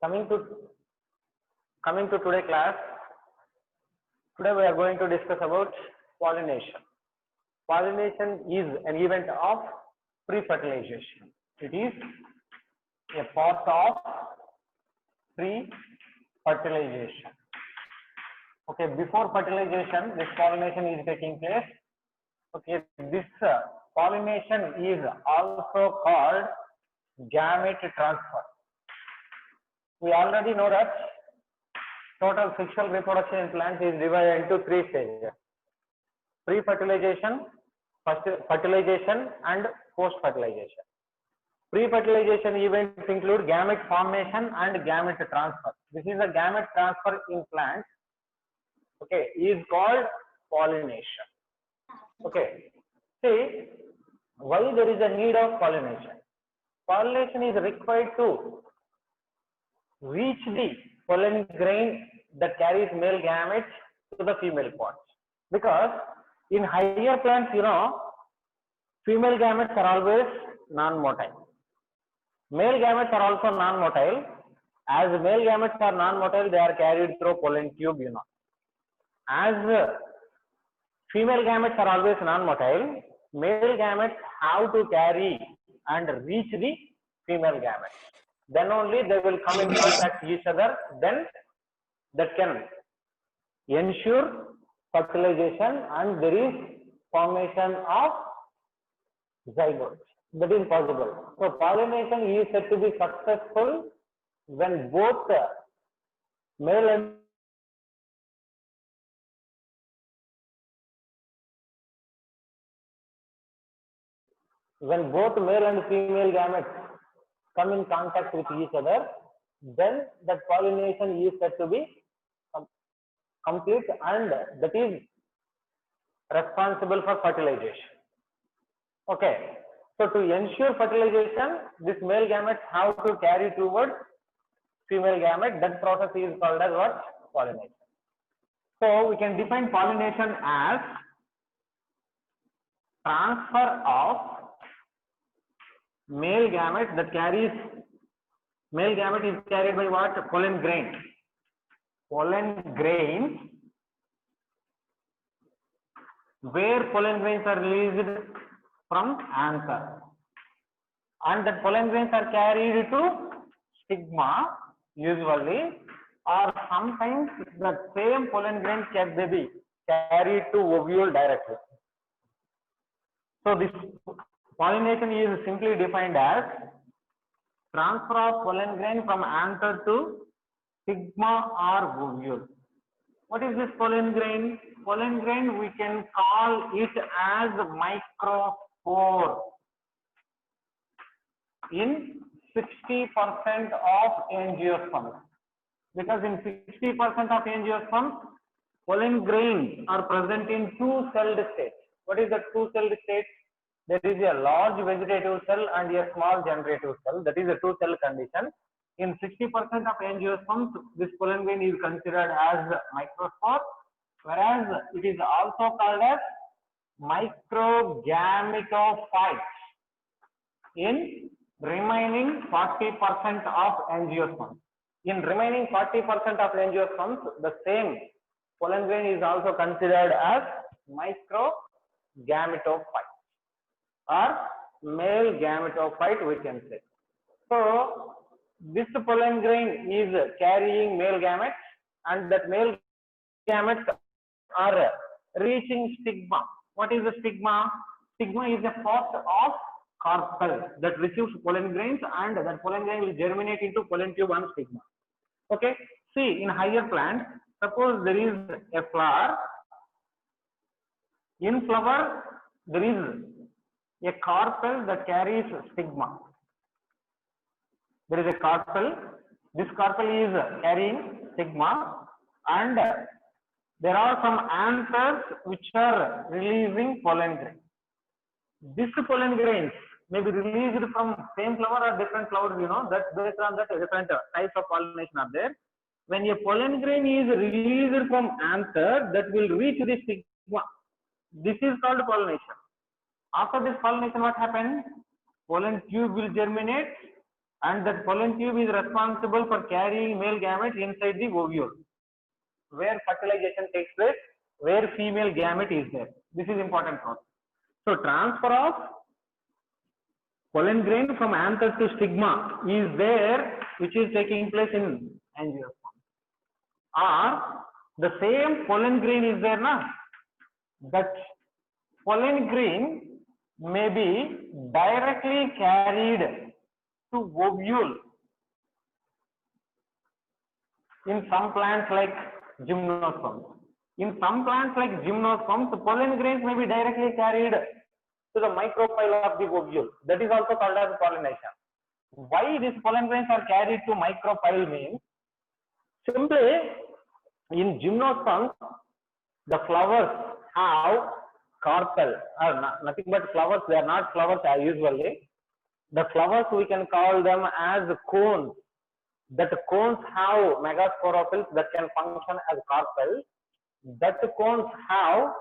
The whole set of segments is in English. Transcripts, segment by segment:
Coming to today class, today we are going to discuss about pollination. Pollination is an event of pre-fertilization. It is a part of pre-fertilization. Okay, before fertilization, this pollination is taking place. Okay, this pollination is also called gamete transfer. We already know that total sexual reproduction in plants is divided into three stages: pre-fertilization, fertilization, and post-fertilization. Pre-fertilization events include gamete formation and gamete transfer. This is a gamete transfer in plants. Okay, is called pollination. Okay, see why there is a need of pollination. Pollination is required to reach the pollen grain that carries male gametes to the female pods, because in higher plants, female gametes are always non-motile. Male gametes are also non-motile. As male gametes are non-motile, they are carried through pollen tube. As female gametes are always non-motile, male gametes have to carry and reach the female gametes. Then only they will come in contact with each other. Then that can ensure fertilization and there is formation of zygotes. That is possible. So pollination is said to be successful when both male and female gametes come in contact with each other, then that pollination is said to be complete, and that is responsible for fertilization. Okay, so to ensure fertilization, this male gametes have to carry towards female gamete. That process is called as what? Pollination. So we can define pollination as transfer of male gamete that carries, male gamete is carried by what? Pollen grain. Pollen grains, where pollen grains are released from anther, and that pollen grains are carried to stigma usually, or sometimes the same pollen grain can be carried to ovule directly. So this pollination is simply defined as transfer of pollen grain from anther to stigma or ovule. What is this pollen grain? Pollen grain, we can call it as microspore in 60% of angiosperms, because in 60% of angiosperms, pollen grains are present in two-celled states. What is the two-celled state? There is a large vegetative cell and a small generative cell. That is a two-cell condition. In 60% of angiosperms, this pollen grain is considered as microspore, whereas it is also called as microgametophyte in remaining 40% of angiosperms. In remaining 40% of angiosperms, the same pollen grain is also considered as microgametophyte or male gametophyte, we can say. So this pollen grain is carrying male gametes, and that male gametes are reaching stigma. What is the stigma? Stigma is a part of carpel that receives pollen grains, and that pollen grain will germinate into pollen tube and stigma. Okay, see, in higher plants, suppose there is a flower. In flower, there is a carpel that carries stigma. There is a carpel. This carpel is carrying stigma, and there are some anthers which are releasing pollen grains. These pollen grains may be released from same flower or different flowers. That based on that different types of pollination are there. When a pollen grain is released from anther, that will reach the stigma. This is called pollination. After this pollination, what happens? Pollen tube will germinate, and that pollen tube is responsible for carrying male gamete inside the ovule, where fertilization takes place, where female gamete is there. This is important process. So transfer of pollen grain from anther to stigma is there, which is taking place in angiosperm. Or the same pollen grain is there now. That pollen grain may be directly carried to ovule in some plants like gymnosperms. In some plants like gymnosperms, the pollen grains may be directly carried to the micropyle of the ovule. That is also called as pollination. Why these pollen grains are carried to micropyle means, simply in gymnosperms, the flowers have carpel, nothing but flowers. They are not flowers as usually. The flowers, we can call them as cones. That cones have megasporophylls that can function as carpel. That cones have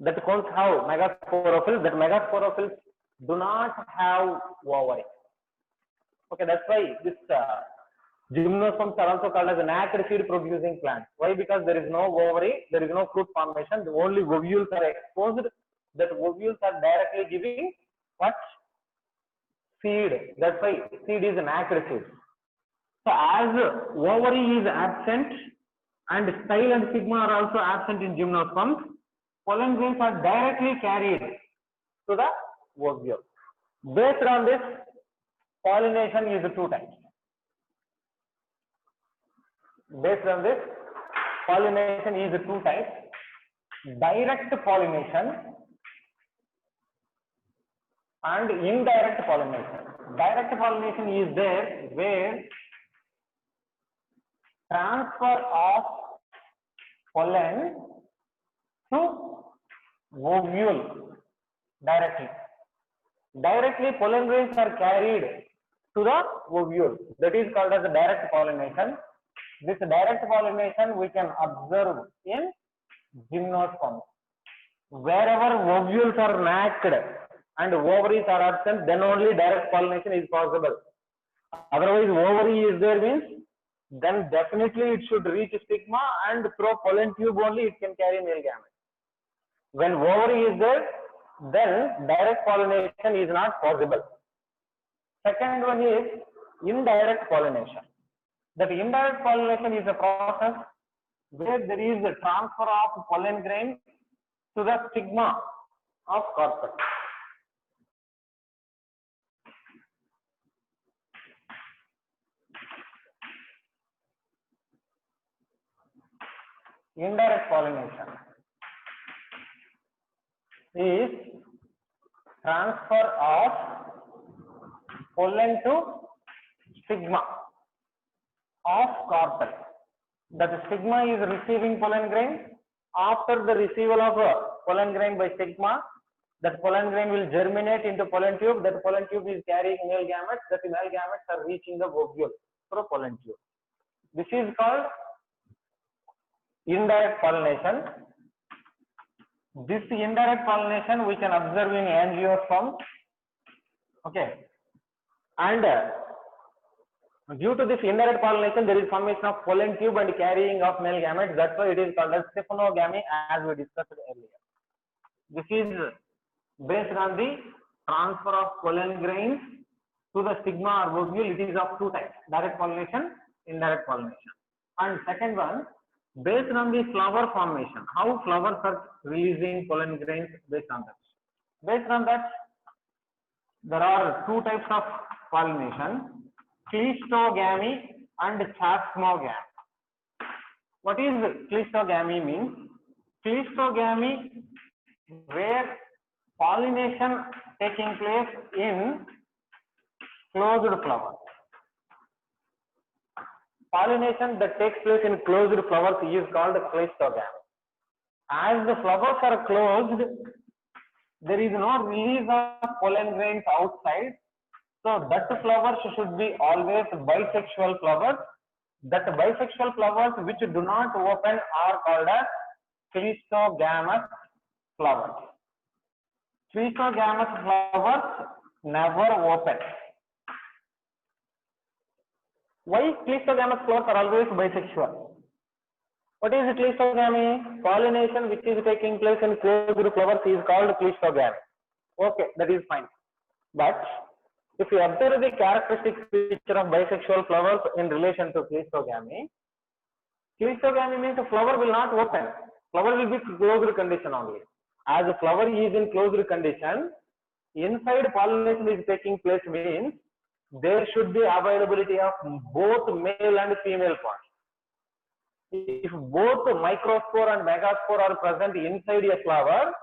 megasporophylls. That megasporophylls do not have ovary. Okay, that's why this gymnosperms are also called as an naked seed producing plant. Why? Because there is no ovary, there is no fruit formation. The only ovules are exposed. That ovules are directly giving what? Seed. That's why seed is an naked seed. So as ovary is absent and style and stigma are also absent in gymnosperms, pollen grains are directly carried to the ovule. Based on this, pollination is two types. Based on this, pollination is two types. Direct pollination and indirect pollination. Direct pollination is there where transfer of pollen to ovule directly. Directly pollen grains are carried to the ovule. That is called as direct pollination. This direct pollination we can observe in gymnosperms. Wherever ovules are naked and ovaries are absent, then only direct pollination is possible. Otherwise, ovary is there means, then definitely it should reach stigma and through pollen tube only it can carry male gamete. When ovary is there, then direct pollination is not possible. Second one is indirect pollination. That indirect pollination is a process where there is a transfer of pollen grain to the stigma of carpel. Indirect pollination is transfer of pollen to stigma of carpel. That stigma is receiving pollen grain. After the receival of pollen grain by stigma, that pollen grain will germinate into pollen tube. That pollen tube is carrying male gametes. That male gametes are reaching the ovule through pollen tube. This is called indirect pollination. This indirect pollination we can observe in angiosperms. Okay, and due to this indirect pollination, there is formation of pollen tube and carrying of male gametes. That's why it is called as stephanogamy, as we discussed earlier. This is based on the transfer of pollen grains to the stigma or ovule. It is of two types: direct pollination, indirect pollination. And second one, based on the flower formation, how flowers are releasing pollen grains based on that. Based on that, there are two types of pollination: cleistogamy and chasmogamy. What is cleistogamy means? Cleistogamy, where pollination taking place in closed flowers. Pollination that takes place in closed flowers is called cleistogamy. As the flowers are closed, there is no release of pollen grains outside. So that flowers should be always bisexual flowers. That bisexual flowers which do not open are called as cleistogamous flowers. Cleistogamous flowers never open. Why cleistogamous flowers are always bisexual? What is cleistogamy? Pollination which is taking place in closed flowers is called cleistogamy. Okay, that is fine. But if you observe the characteristic feature of bisexual flowers in relation to cleistogamy, cleistogamy means the flower will not open. Flower will be closed condition only. As the flower is in closed condition, inside pollination is taking place means there should be availability of both male and female parts. If both microspore and megaspore are present inside a flower,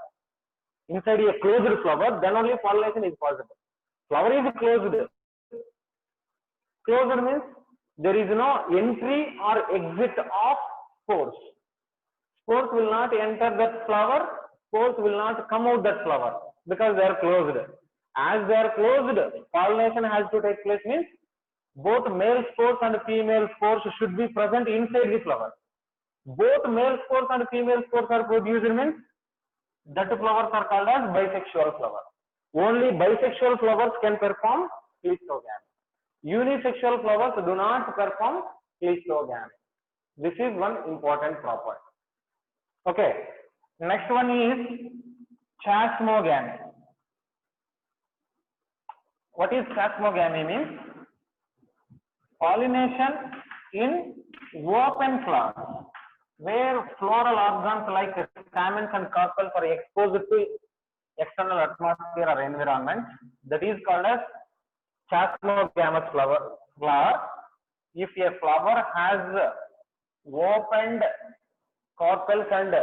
inside a closed flower, then only pollination is possible. Flower is closed. Closed means there is no entry or exit of spores. Spores will not enter that flower. Spores will not come out that flower because they are closed. As they are closed, pollination has to take place means both male spores and female spores should be present inside the flower. Both male spores and female spores are produced means that flowers are called as bisexual flower. Only bisexual flowers can perform cleistogamy. Unisexual flowers do not perform cleistogamy. This is one important property. Okay. Next one is chasmogamy. What is chasmogamy means? Pollination in open flowers, where floral organs like stamens and carpels are exposed to external atmosphere or environment. That is called as chasmogamous flower. If a flower has opened carpels and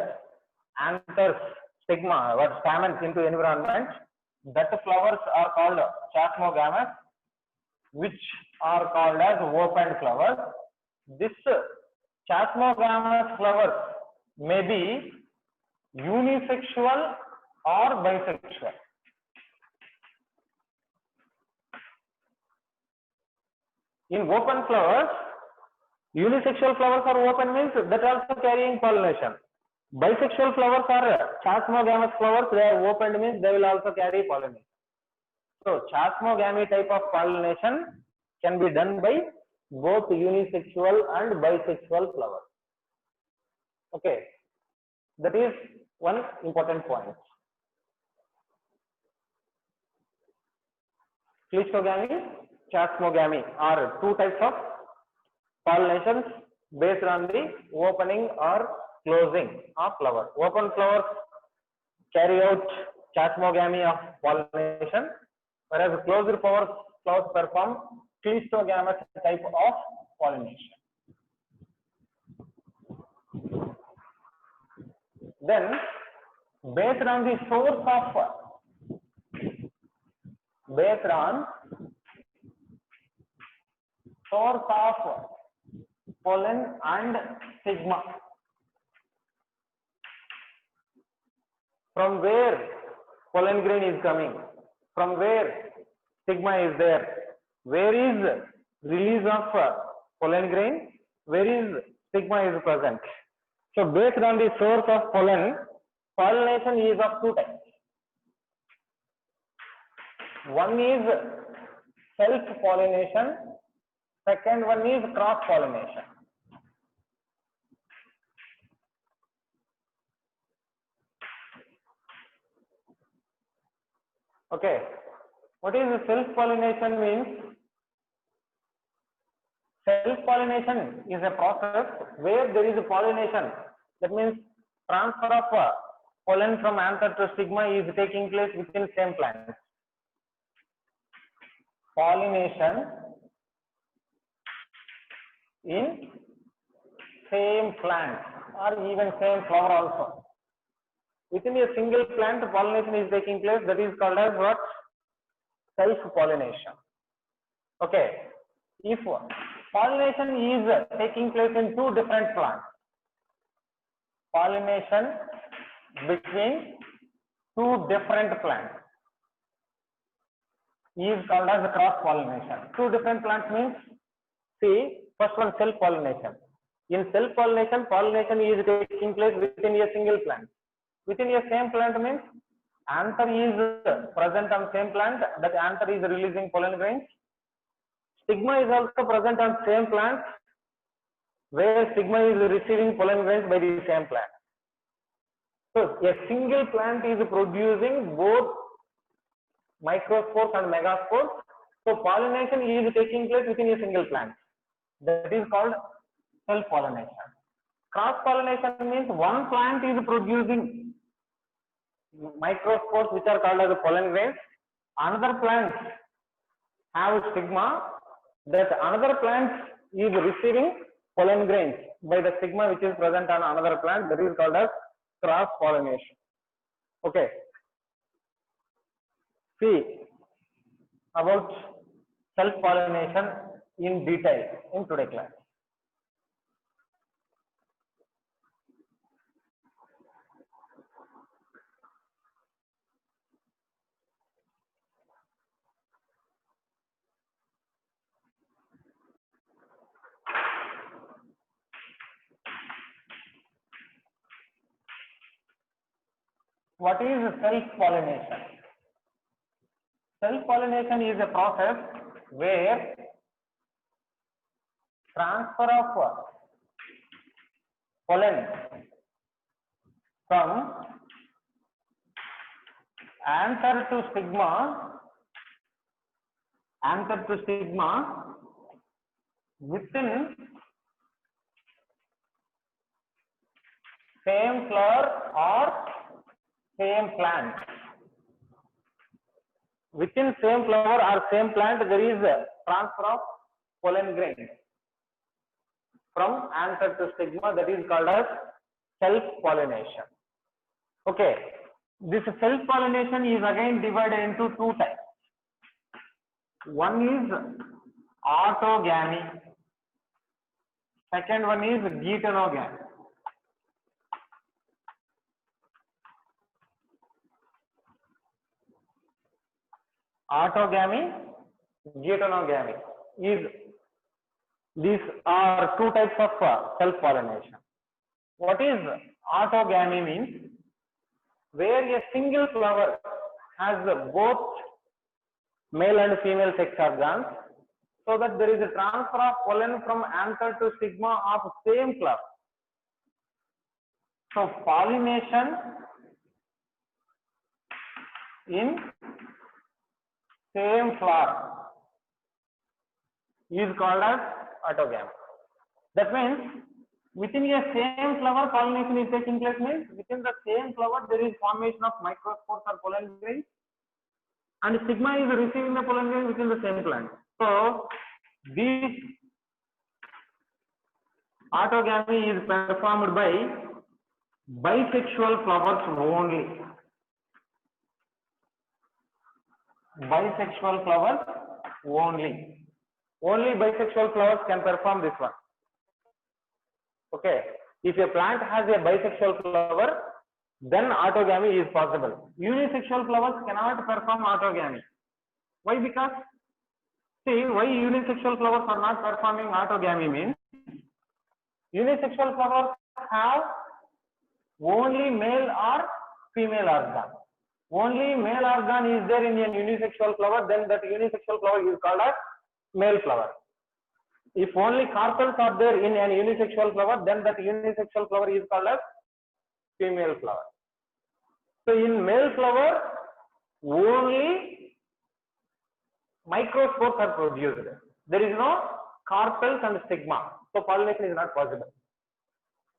anthers, stigma or stamens into environment, that flowers are called chasmogamous, which are called as open flowers. This chasmogamous flowers may be unisexual or bisexual. In open flowers, unisexual flowers are open means that also carrying pollination. Bisexual flowers are chasmogamous flowers, they are opened means they will also carry pollination. So chasmogamy type of pollination can be done by both unisexual and bisexual flowers. Okay, that is one important point. Cleistogamy, chasmogamy are two types of pollinations based on the opening or closing of flower. Open flowers carry out chasmogamy of pollination, whereas closed flowers perform cleistogamous type of pollination. Then, based on the source of pollen and stigma, from where pollen grain is coming, from where stigma is there, where is release of pollen grain, where is stigma is present. So based on the source of pollen, pollination is of two types. One is self-pollination, second one is cross-pollination. Okay, what is self-pollination means? Self-pollination is a process where there is a pollination. That means transfer of pollen from anther to stigma is taking place within same plant. Pollination in same plant or even same flower also. Within a single plant, pollination is taking place. That is called as what? Self-pollination. Okay. If pollination is taking place in two different plants, pollination between two different plants is called as cross-pollination. Two different plants means, see, first one self-pollination. In self-pollination, pollination is taking place within a single plant. Within a same plant means Anther is present on same plant, that anther is releasing pollen grains. Stigma is also present on same plant, where stigma is receiving pollen grains by the same plant. So a single plant is producing both microspores and megaspores. So pollination is taking place within a single plant. That is called self-pollination. Cross-pollination means one plant is producing microspores which are called as pollen grains. Another plant have stigma, that another plant is receiving pollen grains by the stigma which is present on another plant. That is called as cross-pollination. Okay. See about self-pollination in detail in today's class. What is self-pollination? Self-pollination is a process where transfer of pollen from anther to stigma within same flower or same plant. Within same flower or same plant, there is a transfer of pollen grains from anther to stigma. That is called as self-pollination. Okay, this self-pollination is again divided into two types. One is autogamy, second one is geitonogamy. Autogamy, geitonogamy is, these are two types of self-pollination. What is autogamy means? Where a single flower has both male and female sex organs, so that there is a transfer of pollen from anther to stigma of same flower. So pollination in same flower is called as autogamy. That means within a same flower pollination is taking place, means within the same flower there is formation of microspores or pollen grains, and stigma is receiving the pollen grain within the same plant. So this autogamy is performed by bisexual flowers only. Bisexual flowers only. Only bisexual flowers can perform this one. Okay. If a plant has a bisexual flower, then autogamy is possible. Unisexual flowers cannot perform autogamy. Why? Because, see, why unisexual flowers are not performing autogamy means, unisexual flowers have only male or female organ. Only male organ is there in a unisexual flower, then that unisexual flower is called as male flower. If only carpels are there in an unisexual flower, then that unisexual flower is called as female flower. So in male flower, only microspores are produced. There is no carpels and stigma. So pollination is not possible.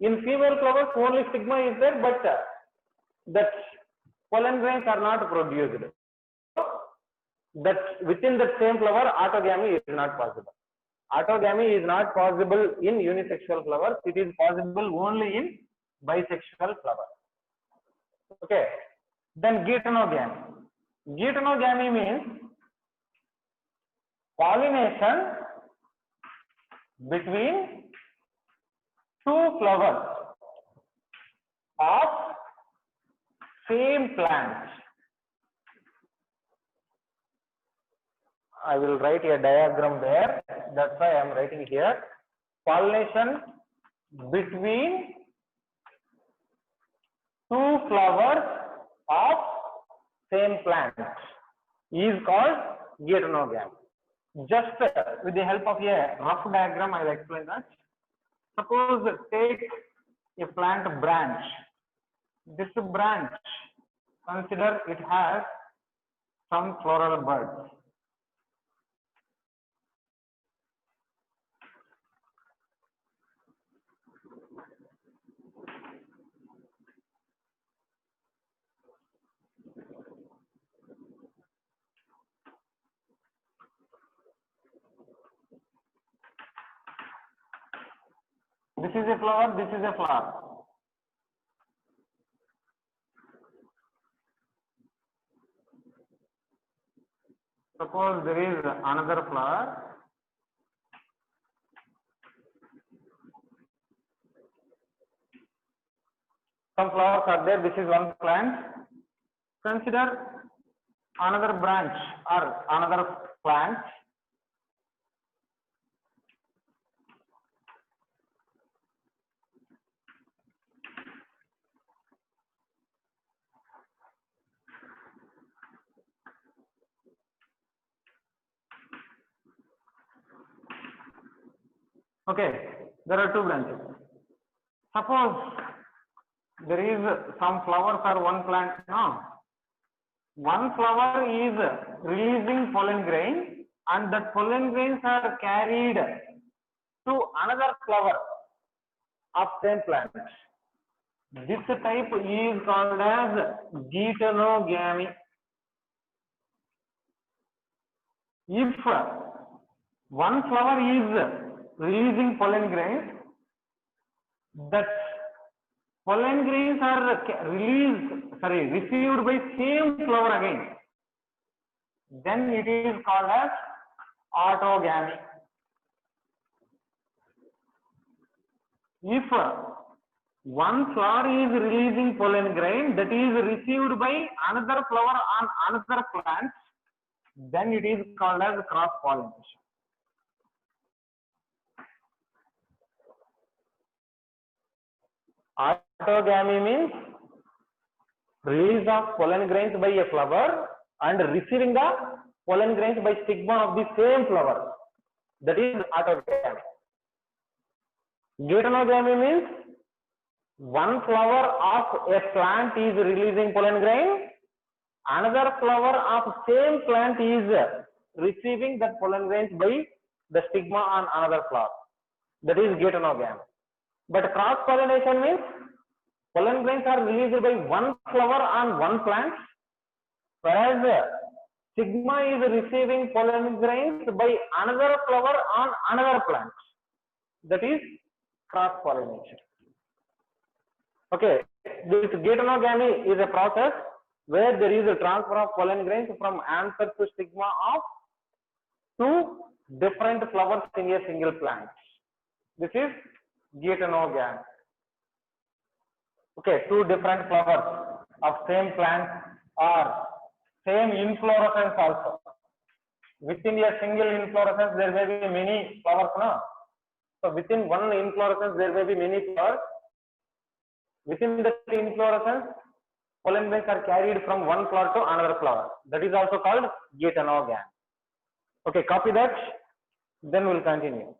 In female flowers, only stigma is there, but that pollen grains are not produced. So that within that same flower, autogamy is not possible. Autogamy is not possible in unisexual flowers. It is possible only in bisexual flowers. Okay. Then geitonogamy. Geitonogamy means pollination between two flowers of same plant. I will write a diagram there. That's why I am writing here. Pollination between two flowers of same plant is called geitonogamy. Just with the help of a rough diagram, I will explain that. Suppose take a plant branch. This branch, consider it has some floral buds. This is a flower, this is a flower. Suppose there is another flower. Some flowers are there, this is one plant. Consider another branch or another plant. Okay, there are two branches. Suppose there is some flowers or one plant now. One flower is releasing pollen grain and that pollen grains are carried to another flower of same plant. This type is called as geitonogamy. If one flower is releasing pollen grains, that pollen grains are received by same flower again. Then it is called as autogamy. If one flower is releasing pollen grain that is received by another flower on another plant, then it is called as cross pollination. Autogamy means release of pollen grains by a flower and receiving the pollen grains by stigma of the same flower. That is autogamy. Geitonogamy means one flower of a plant is releasing pollen grain, another flower of same plant is receiving that pollen grains by the stigma on another flower. That is geitonogamy. But cross pollination means pollen grains are released by one flower on one plant, whereas stigma is receiving pollen grains by another flower on another plant. That is cross pollination. Okay, this geitonogamy is a process where there is a transfer of pollen grains from anther to stigma of two different flowers in a single plant. This is geitonogamy. Okay, two different flowers of same plant or same inflorescence also. Within a single inflorescence there may be many flowers, no? So within one inflorescence there may be many flowers. Within the inflorescence, pollen grains are carried from one flower to another flower. That is also called geitonogamy. Okay, copy that. Then we'll continue.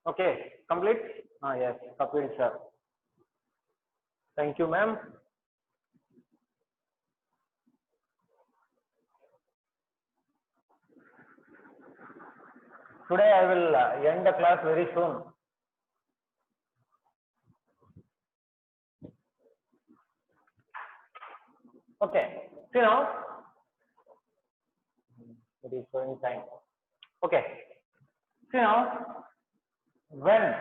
Okay, complete? Yes, complete, sir. Thank you, ma'am. Today I will end the class very soon. Okay, see now, it is showing time. Okay, see now, when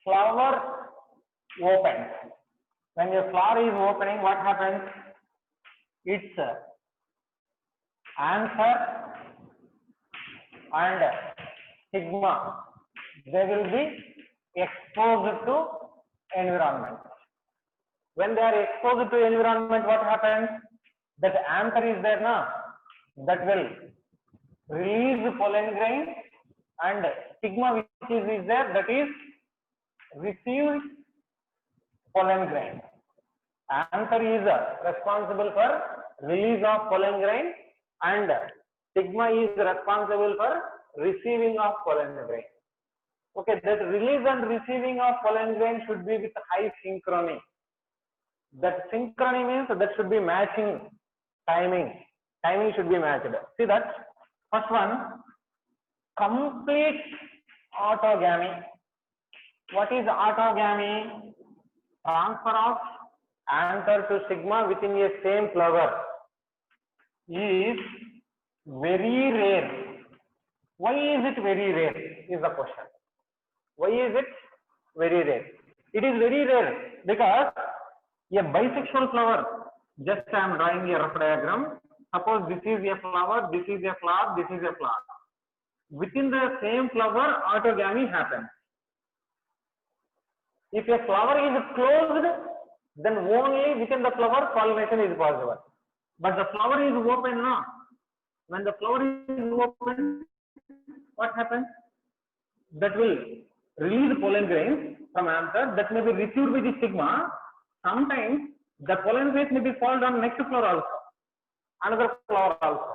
flower opens, when a flower is opening, what happens? Its anther and stigma, they will be exposed to environment. When they are exposed to environment, what happens? That anther is there now, that will release pollen grain, and stigma which is there, that is received pollen grain. Anther is responsible for release of pollen grain and stigma is responsible for receiving of pollen grain. Okay, that release and receiving of pollen grain should be with high synchrony. That synchrony means that should be matching timing. Timing should be matched. See that first one, complete autogamy. What is autogamy? Transfer of anther to stigma within a same flower is very rare. Why is it very rare is the question. Why is it very rare? It is very rare because a bisexual flower, just I am drawing a rough diagram. Suppose this is a flower, this is a flower, this is a flower. Within the same flower, autogamy happens. If a flower is closed, then only within the flower pollination is possible. But the flower is open now. When the flower is open, what happens? That will release pollen grains from anther that may be received with the stigma. Sometimes the pollen grains may be fall on next flower also, another flower also.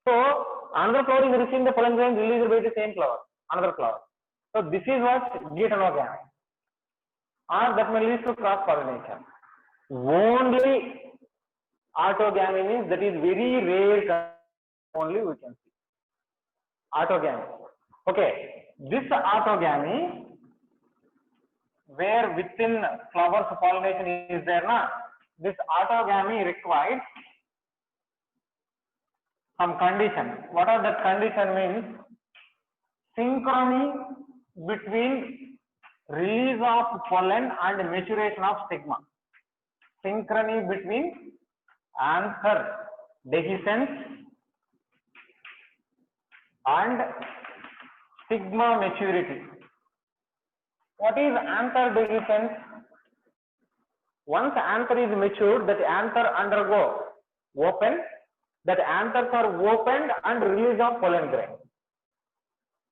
So another flower is receiving the pollen grains released by the same flower, another flower. So this is what diatonogamy, or that may lead to cross pollination. Only autogamy means that is very rare. Only we can see autogamy. Okay, this autogamy, where within flowers pollination is there na, this autogamy requires some condition. What are the condition means? Synchrony between release of pollen and maturation of stigma. Synchrony between anther dehiscence and stigma maturity. What is anther dehiscence? Once anther is matured, that anther undergo open, that anthers are opened and release of pollen grain.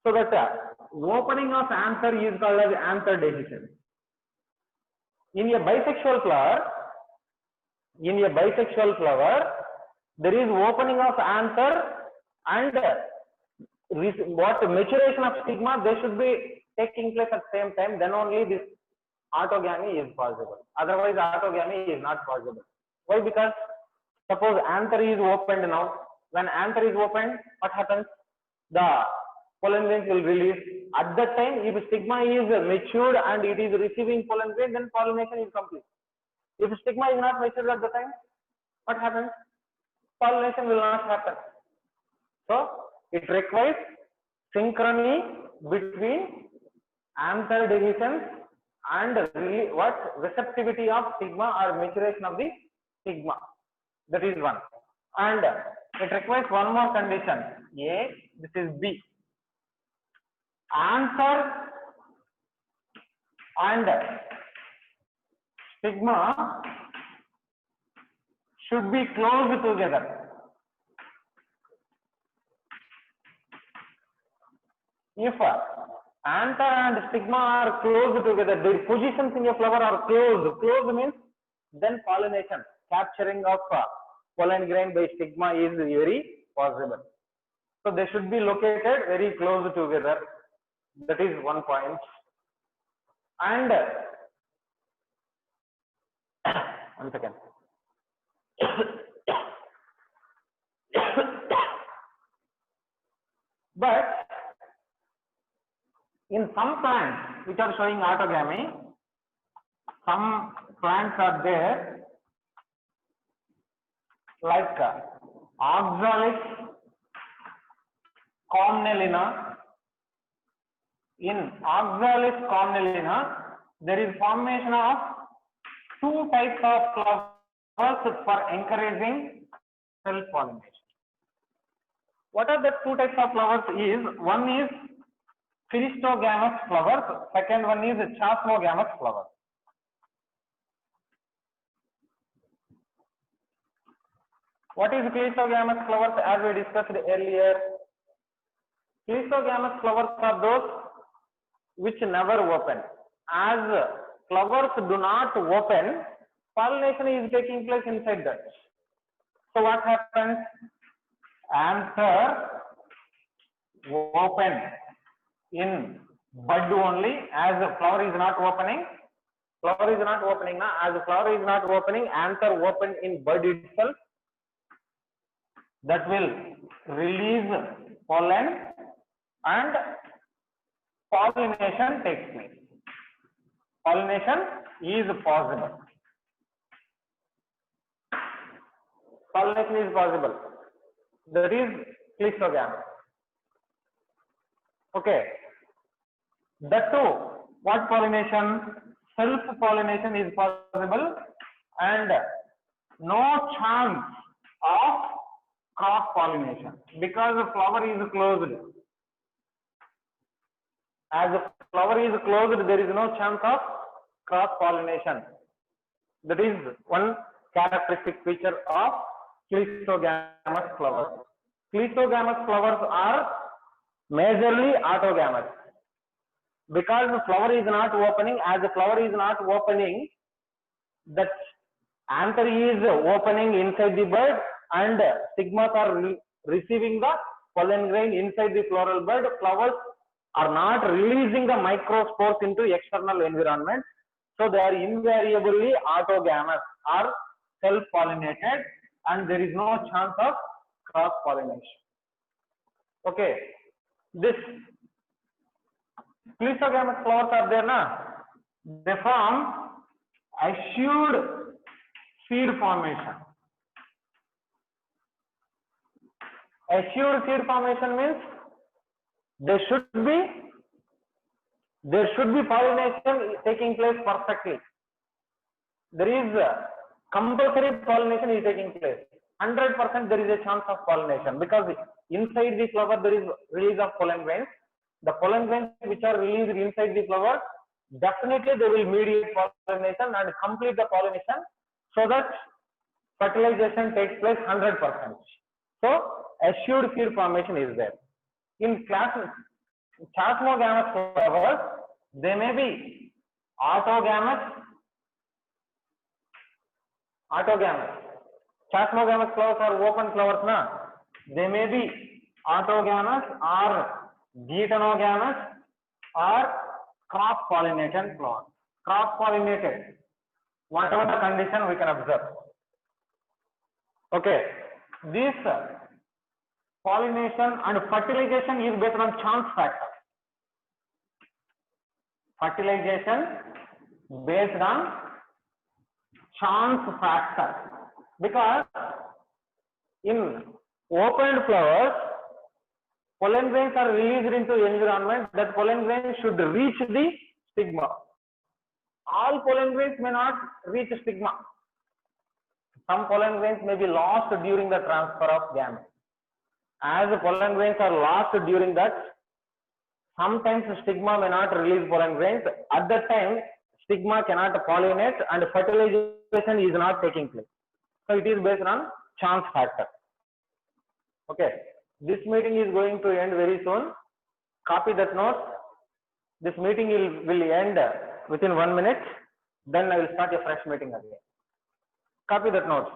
So that opening of anther is called as anther dehiscence. In a bisexual flower, there is opening of anther and what maturation of stigma, they should be taking place at the same time. Then only this autogamy is possible. Otherwise, autogamy is not possible. Why? Because suppose anther is opened now. When anther is opened, what happens? The pollen grains will release. At that time, if stigma is matured and it is receiving pollen grain, then pollination is complete. If stigma is not matured at the time, what happens? Pollination will not happen. So it requires synchrony between anther dehiscence and receptivity of stigma or maturation of the stigma. That is one. And it requires one more condition. A, this is B. Anther and stigma should be close together. If anther and stigma are close together, their positions in a flower are close. Close means then pollination, capturing of pollen grain by stigma is very possible. So they should be located very close together. That is one point. And one second. But in some plants which are showing autogamy, some plants are there like Oxalis cornellina. In Oxalis cornellina, there is formation of two types of flowers for encouraging self-pollination. What are the two types of flowers is, one is Philistogamous flowers, second one is Chasmogamous flowers. What is Philistogamous flowers? As we discussed earlier, Philistogamous flowers are those which never open. As flowers do not open, pollination is taking place inside that. So what happens? Anther open in bud only, as the flower is not opening. Flower is not opening now. As the flower is not opening, anther open in bud itself. That will release pollen and pollination takes place. Pollination is possible. Pollination is possible. That is Philistogamous. Okay. That too, what pollination? Self-pollination is possible and no chance of cross-pollination because the flower is closed. As the flower is closed, there is no chance of cross-pollination. That is one characteristic feature of Philistogamous flowers. Philistogamous flowers are majorly autogamous. Because the flower is not opening, as the flower is not opening, that anther is opening inside the bud and stigmas are receiving the pollen grain inside the floral bud. Flowers are not releasing the microspores into external environment. So they are invariably autogamous or self-pollinated and there is no chance of cross-pollination. Okay. This Philistogamous flowers are there now. They form assured seed formation. Assured seed formation means there should be pollination taking place perfectly. There is compulsory pollination is taking place. 100% there is a chance of pollination because inside the flower there is release of pollen grains. The pollen grains which are released inside the flower, definitely they will mediate pollination and complete the pollination so that fertilization takes place 100%. So assured seed formation is there. In Chasmogamous flowers, they may be autogamous. Chasmogamous flowers are open flowers now. They may be autogamous or diatonogamous or cross-pollinated flowers. Cross-pollinated, whatever the condition we can observe. Okay, this pollination and fertilization is based on chance factor. Fertilization based on chance factor, because in opened flowers, pollen grains are released into environment. That pollen grain should reach the stigma. All pollen grains may not reach stigma. Some pollen grains may be lost during the transfer of gametes. As the pollen grains are lost during that, sometimes stigma may not release pollen grains. At that time, stigma cannot pollinate and fertilization is not taking place. So it is based on chance factor. Okay. This meeting is going to end very soon. Copy that note. This meeting will end within 1 minute. Then I will start a fresh meeting again. Copy that note.